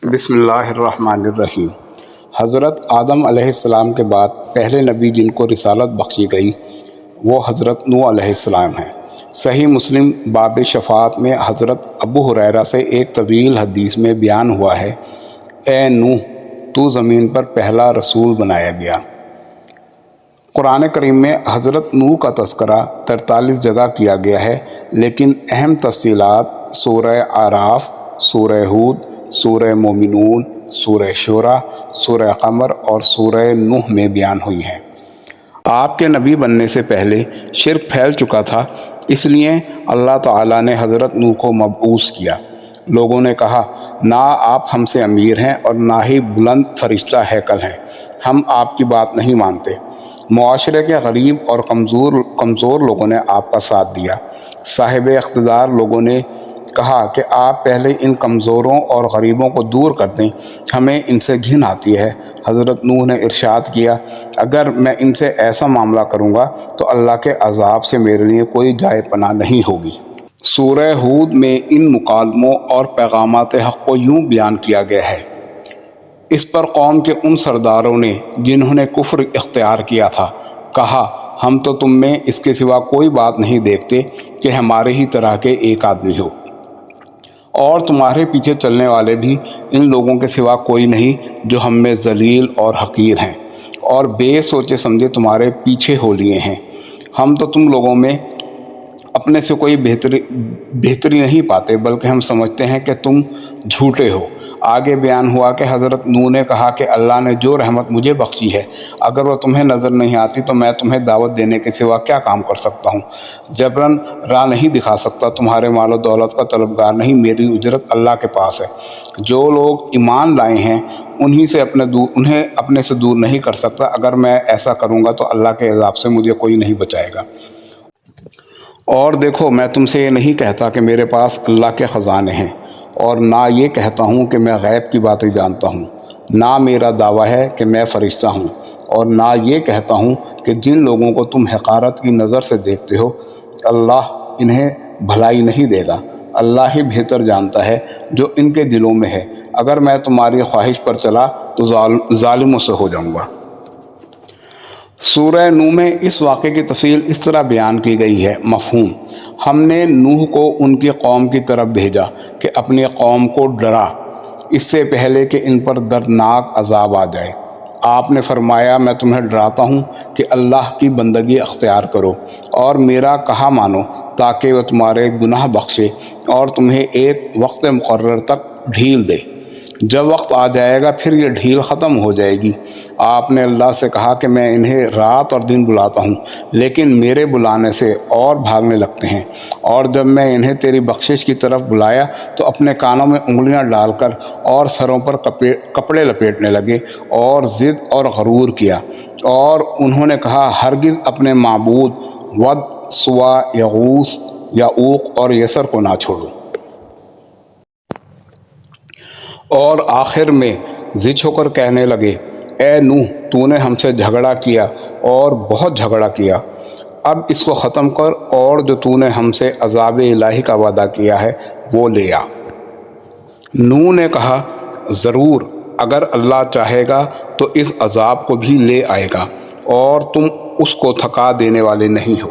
بسم اللہ الرحمن الرحیم۔ حضرت آدم علیہ السلام کے بعد پہلے نبی جن کو رسالت بخشی گئی وہ حضرت نوح علیہ السلام ہیں۔ صحیح مسلم باب شفاعت میں حضرت ابو ہریرہ سے ایک طویل حدیث میں بیان ہوا ہے، اے نوح تو زمین پر پہلا رسول بنایا گیا۔ قرآن کریم میں حضرت نوح کا تذکرہ 43 جگہ کیا گیا ہے، لیکن اہم تفصیلات سورہ اعراف، سورہ ہود، سورہ مومنون، سورہ شورى، سورہ قمر اور سورہ نوح میں بیان ہوئی ہیں۔ آپ کے نبی بننے سے پہلے شرک پھیل چکا تھا، اس لیے اللہ تعالیٰ نے حضرت نوح کو مبعوث کیا۔ لوگوں نے کہا، نہ آپ ہم سے امیر ہیں اور نہ ہی بلند فرشتہ ہیکل ہیں، ہم آپ کی بات نہیں مانتے۔ معاشرے کے غریب اور کمزور لوگوں نے آپ کا ساتھ دیا۔ صاحب اقتدار لوگوں نے کہا کہ آپ پہلے ان کمزوروں اور غریبوں کو دور کر دیں، ہمیں ان سے گھن آتی ہے۔ حضرت نوح نے ارشاد کیا، اگر میں ان سے ایسا معاملہ کروں گا تو اللہ کے عذاب سے میرے لیے کوئی جائے پناہ نہیں ہوگی۔ سورہ ہود میں ان مکالموں اور پیغامات حق کو یوں بیان کیا گیا ہے، اس پر قوم کے ان سرداروں نے جنہوں نے کفر اختیار کیا تھا کہا، ہم تو تم میں اس کے سوا کوئی بات نہیں دیکھتے کہ ہمارے ہی طرح کے ایک آدمی ہو، اور تمہارے پیچھے چلنے والے بھی ان لوگوں کے سوا کوئی نہیں جو ہم میں ذلیل اور حقیر ہیں، اور بے سوچے سمجھے تمہارے پیچھے ہو لیے ہیں۔ ہم تو تم لوگوں میں اپنے سے کوئی بہتری نہیں پاتے، بلکہ ہم سمجھتے ہیں کہ تم جھوٹے ہو۔ آگے بیان ہوا کہ حضرت نوح نے کہا کہ اللہ نے جو رحمت مجھے بخشی ہے، اگر وہ تمہیں نظر نہیں آتی تو میں تمہیں دعوت دینے کے سوا کیا کام کر سکتا ہوں؟ جبراً راہ نہیں دکھا سکتا، تمہارے مال و دولت کا طلبگار نہیں، میری اجرت اللہ کے پاس ہے۔ جو لوگ ایمان لائے ہیں انہیں اپنے سے دور نہیں کر سکتا، اگر میں ایسا کروں گا تو اللہ کے عذاب سے مجھے کوئی نہیں بچائے گا۔ اور دیکھو، میں تم سے یہ نہیں کہتا کہ میرے پاس اللہ کے خزانے ہیں، اور نہ یہ کہتا ہوں کہ میں غیب کی باتیں جانتا ہوں، نہ میرا دعویٰ ہے کہ میں فرشتہ ہوں، اور نہ یہ کہتا ہوں کہ جن لوگوں کو تم حقارت کی نظر سے دیکھتے ہو اللہ انہیں بھلائی نہیں دے گا۔ اللہ ہی بہتر جانتا ہے جو ان کے دلوں میں ہے۔ اگر میں تمہاری خواہش پر چلا تو ظالموں سے ہو جاؤں گا۔ سورہ نوح میں اس واقعے کی تفصیل اس طرح بیان کی گئی ہے، مفہوم: ہم نے نوح کو ان کی قوم کی طرف بھیجا کہ اپنی قوم کو ڈرا اس سے پہلے کہ ان پر دردناک عذاب آ جائے۔ آپ نے فرمایا، میں تمہیں ڈراتا ہوں کہ اللہ کی بندگی اختیار کرو اور میرا کہا مانو تاکہ وہ تمہارے گناہ بخشے اور تمہیں ایک وقت مقرر تک ڈھیل دے۔ جب وقت آ جائے گا پھر یہ ڈھیل ختم ہو جائے گی۔ آپ نے اللہ سے کہا کہ میں انہیں رات اور دن بلاتا ہوں، لیکن میرے بلانے سے اور بھاگنے لگتے ہیں، اور جب میں انہیں تیری بخشش کی طرف بلایا تو اپنے کانوں میں انگلیاں ڈال کر اور سروں پر کپڑے لپیٹنے لگے اور ضد اور غرور کیا، اور انہوں نے کہا، ہرگز اپنے معبود ود، سوا، یغوث، یعوق اور یسر کو نہ چھوڑو۔ اور آخر میں ضد ہو کر کہنے لگے، اے نوح تو نے ہم سے جھگڑا کیا اور بہت جھگڑا کیا، اب اس کو ختم کر اور جو تو نے ہم سے عذاب الہی کا وعدہ کیا ہے وہ لے آ۔ نوح نے کہا، ضرور، اگر اللہ چاہے گا تو اس عذاب کو بھی لے آئے گا اور تم اس کو تھکا دینے والے نہیں ہو۔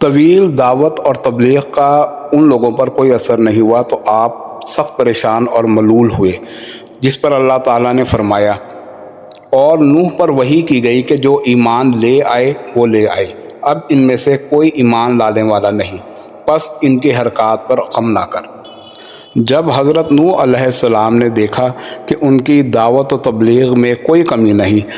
طویل دعوت اور تبلیغ کا ان لوگوں پر کوئی اثر نہیں ہوا تو آپ سخت پریشان اور ملول ہوئے، جس پر اللہ تعالیٰ نے فرمایا، اور نوح پر وحی کی گئی کہ جو ایمان لے آئے وہ لے آئے، اب ان میں سے کوئی ایمان لانے والا نہیں، پس ان کی حرکات پر غم نہ کر۔ جب حضرت نوح علیہ السلام نے دیکھا کہ ان کی دعوت و تبلیغ میں کوئی کمی نہیں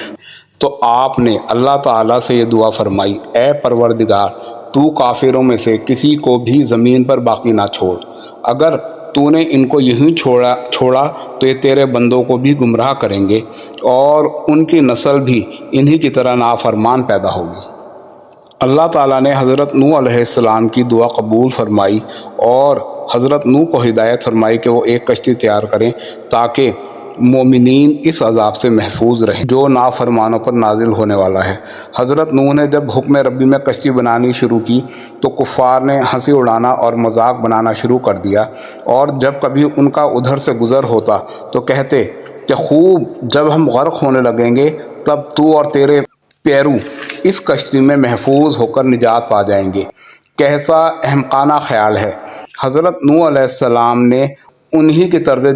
تو آپ نے اللہ تعالیٰ سے یہ دعا فرمائی، اے پروردگار، تو کافروں میں سے کسی کو بھی زمین پر باقی نہ چھوڑ، اگر تو نے ان کو یوں چھوڑا تو یہ تیرے بندوں کو بھی گمراہ کریں گے اور ان کی نسل بھی انہی کی طرح نافرمان پیدا ہوگی۔ اللہ تعالیٰ نے حضرت نوح علیہ السلام کی دعا قبول فرمائی اور حضرت نوح کو ہدایت فرمائی کہ وہ ایک کشتی تیار کریں تاکہ مومنین اس عذاب سے محفوظ رہیں جو نافرمانوں پر نازل ہونے والا ہے۔ حضرت نوح نے جب حکم ربی میں کشتی بنانی شروع کی تو کفار نے ہنسی اڑانا اور مذاق بنانا شروع کر دیا، اور جب کبھی ان کا ادھر سے گزر ہوتا تو کہتے کہ خوب جب ہم غرق ہونے لگیں گے تب تو اور تیرے پیرو اس کشتی میں محفوظ ہو کر نجات پا جائیں گے۔ کیسا احمقانہ خیال ہے۔ حضرت نوح علیہ السلام نے انہی کی طرز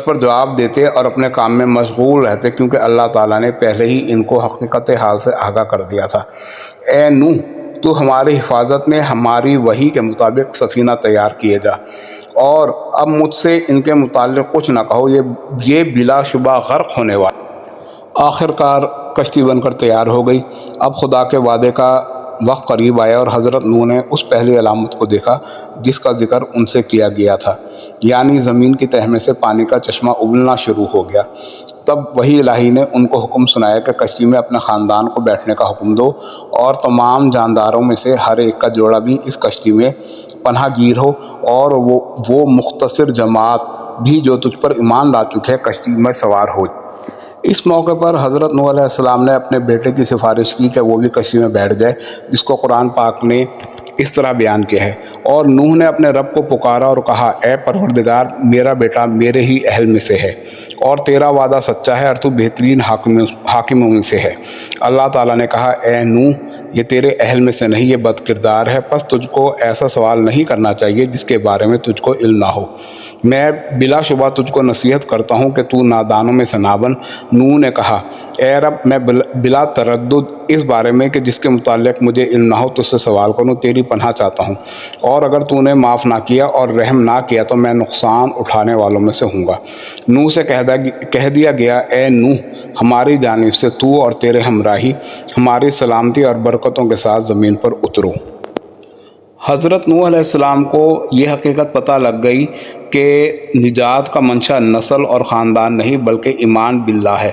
پر جواب دیتے اور اپنے کام میں مشغول رہتے، کیونکہ اللہ تعالیٰ نے پہلے ہی ان کو حقیقت حال سے آگاہ کر دیا تھا۔ اے نوح، تو ہماری حفاظت میں ہماری وحی کے مطابق سفینہ تیار کیے جا، اور اب مجھ سے ان کے متعلق کچھ نہ کہو، یہ بلا شبہ غرق ہونے والا۔ آخرکار کشتی بن کر تیار ہو گئی۔ اب خدا کے وعدے کا وقت قریب آیا اور حضرت نوح نے اس پہلی علامت کو دیکھا جس کا ذکر ان سے کیا گیا تھا، یعنی زمین کی تہہ میں سے پانی کا چشمہ ابلنا شروع ہو گیا۔ تب وحی الہی نے ان کو حکم سنایا کہ کشتی میں اپنے خاندان کو بیٹھنے کا حکم دو، اور تمام جانداروں میں سے ہر ایک کا جوڑا بھی اس کشتی میں پناہ گیر ہو، اور وہ مختصر جماعت بھی جو تجھ پر ایمان لا چکے ہے کشتی میں سوار ہو۔ اس موقع پر حضرت نوح علیہ السلام نے اپنے بیٹے کی سفارش کی کہ وہ بھی کشتی میں بیٹھ جائے، جس کو قرآن پاک نے اس طرح بیان کیا ہے۔ اور نوح نے اپنے رب کو پکارا اور کہا، اے پروردگار، میرا بیٹا میرے ہی اہل میں سے ہے، اور تیرا وعدہ سچا ہے، اور تو بہترین حاکموں میں سے ہے۔ اللہ تعالیٰ نے کہا، اے نوح، یہ تیرے اہل میں سے نہیں، یہ بد کردار ہے، پس تجھ کو ایسا سوال نہیں کرنا چاہیے جس کے بارے میں تجھ کو علم نہ ہو۔ میں بلا شبہ تجھ کو نصیحت کرتا ہوں کہ تو نادانوں میں سے نہ بن۔ نوح نے کہا، اے رب، میں بلا تردد اس بارے میں کہ جس کے متعلق مجھے علم نہ ہو تجھ سے سوال کروں، تیری پناہ چاہتا ہوں، اور اگر تو نے معاف نہ کیا اور رحم نہ کیا تو میں نقصان اٹھانے والوں میں سے ہوں گا۔ نوح سے کہہ دیا گیا، اے نوح، ہماری جانب سے تو اور تیرے ہمراہی ہماری سلامتی اور برکتوں کے ساتھ زمین پر اترو۔ حضرت نوح علیہ السلام کو یہ حقیقت پتہ لگ گئی کہ نجات کا منشا نسل اور خاندان نہیں بلکہ ایمان باللہ ہے۔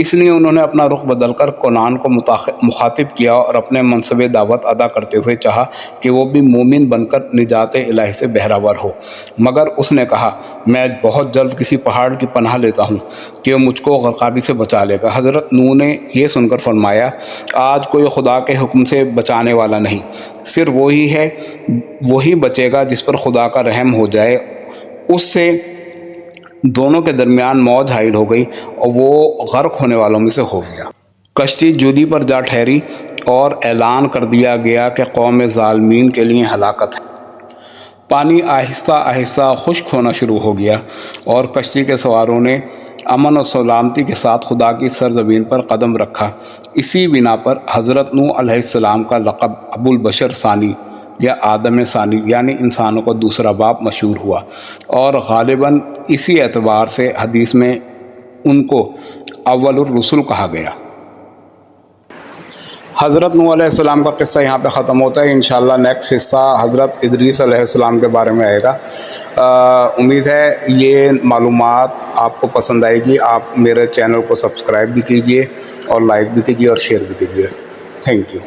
اس لیے انہوں نے اپنا رخ بدل کر کنعان کو مخاطب کیا اور اپنے منصب دعوت ادا کرتے ہوئے چاہا کہ وہ بھی مومن بن کر نجات الہی سے بہرہ ہو، مگر اس نے کہا، میں بہت جلد کسی پہاڑ کی پناہ لیتا ہوں کہ وہ مجھ کو غرقابی سے بچا لے گا۔ حضرت نوح نے یہ سن کر فرمایا، آج کوئی خدا کے حکم سے بچانے والا نہیں، صرف وہی بچے گا جس پر خدا کا رحم ہو جائے۔ اس سے دونوں کے درمیان موج حائل ہو گئی اور وہ غرق ہونے والوں میں سے ہو گیا۔ کشتی جودی پر جا ٹھہری اور اعلان کر دیا گیا کہ قوم ظالمین کے لیے ہلاکت ہے۔ پانی آہستہ آہستہ خشک ہونا شروع ہو گیا اور کشتی کے سواروں نے امن و سلامتی کے ساتھ خدا کی سرزمین پر قدم رکھا۔ اسی بنا پر حضرت نوح علیہ السلام کا لقب ابو البشر ثانی یا آدم ثانی یعنی انسانوں کا دوسرا باپ مشہور ہوا، اور غالباً اسی اعتبار سے حدیث میں ان کو اول الرسل کہا گیا۔ حضرت نوح علیہ السلام کا قصہ یہاں پہ ختم ہوتا ہے۔ انشاءاللہ نیکسٹ حصہ حضرت ادریس علیہ السلام کے بارے میں آئے گا۔ امید ہے یہ معلومات آپ کو پسند آئے گی۔ آپ میرے چینل کو سبسکرائب بھی کیجئے اور لائک بھی کیجئے اور شیئر بھی کیجئے۔ Thank you.